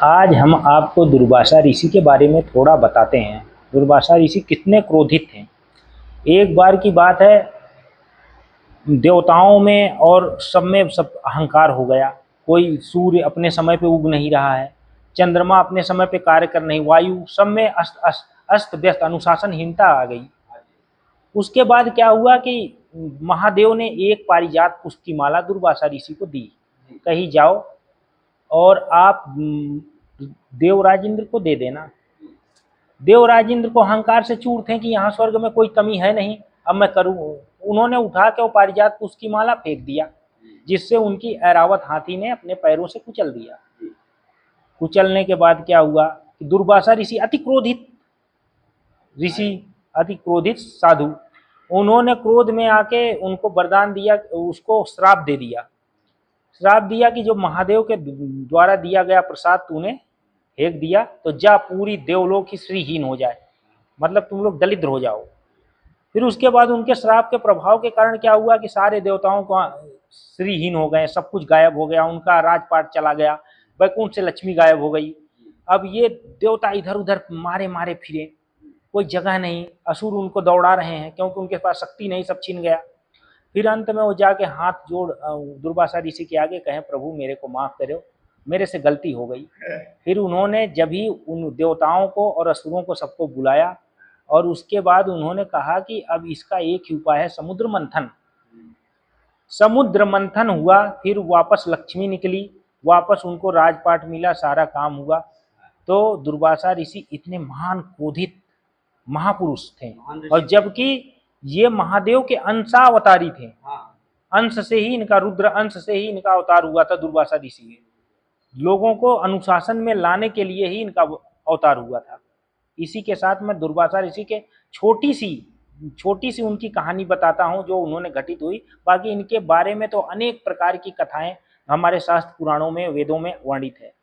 आज हम आपको दुर्वासा ऋषि के बारे में थोड़ा बताते हैं। दुर्वासा ऋषि कितने क्रोधित थे। एक बार की बात है, देवताओं में और सब में सब अहंकार हो गया। कोई सूर्य अपने समय पे उग नहीं रहा है, चंद्रमा अपने समय पे कार्य कर नहीं, वायु सब में अस्त व्यस्त अनुशासनहीनता आ गई। उसके बाद क्या हुआ कि महादेव ने एक पारिजात पुष्प की माला दुर्वासा ऋषि को दी, कही जाओ और आप देवराज इंद्र को दे देना। देवराज इंद्र को अहंकार से चूर थे कि यहाँ स्वर्ग में कोई कमी है नहीं, अब मैं करूँ। उन्होंने उठा के वो पारिजात पुष्प की माला फेंक दिया, जिससे उनकी ऐरावत हाथी ने अपने पैरों से कुचल दिया। कुचलने के बाद क्या हुआ कि दुर्वासा अति क्रोधित साधु, उन्होंने क्रोध में आके उनको वरदान दिया, उसको श्राप दे दिया। श्राप दिया कि जो महादेव के द्वारा दिया गया प्रसाद तूने फेंक दिया तो जा पूरी देवलोक ही श्रीहीन हो जाए, मतलब तुम लोग दलिद्र हो जाओ। फिर उसके बाद उनके श्राप के प्रभाव के कारण क्या हुआ कि सारे देवताओं को श्रीहीन हो गए, सब कुछ गायब हो गया, उनका राजपाट चला गया, वैकुंठ से लक्ष्मी गायब हो गई। अब ये देवता इधर उधर मारे मारे फिरे, कोई जगह नहीं, असुर उनको दौड़ा रहे हैं क्योंकि उनके पास शक्ति नहीं, सब छीन गया। फिर अंत में वो जाके हाथ जोड़ दुर्वासा ऋषि के आगे कहें, प्रभु मेरे को माफ करो, मेरे से गलती हो गई। फिर उन्होंने जब ही उन देवताओं को और असुरों को सबको बुलाया और उसके बाद उन्होंने कहा कि अब इसका एक ही उपाय है, समुद्र मंथन। समुद्र मंथन हुआ, फिर वापस लक्ष्मी निकली, वापस उनको राजपाट मिला, सारा काम हुआ। तो दुर्वासा ऋषि इतने महान क्रोधित महापुरुष थे, और जबकि ये महादेव के अंशावतारी थे। अंश से ही इनका, रुद्र अंश से ही इनका अवतार हुआ था। दुर्वासा ऋषि के लोगों को अनुशासन में लाने के लिए ही इनका अवतार हुआ था। इसी के साथ मैं दुर्वासा ऋषि के छोटी सी उनकी कहानी बताता हूँ जो उन्होंने घटित हुई। बाकी इनके बारे में तो अनेक प्रकार की कथाएं हमारे शास्त्र पुराणों में, वेदों में वर्णित है।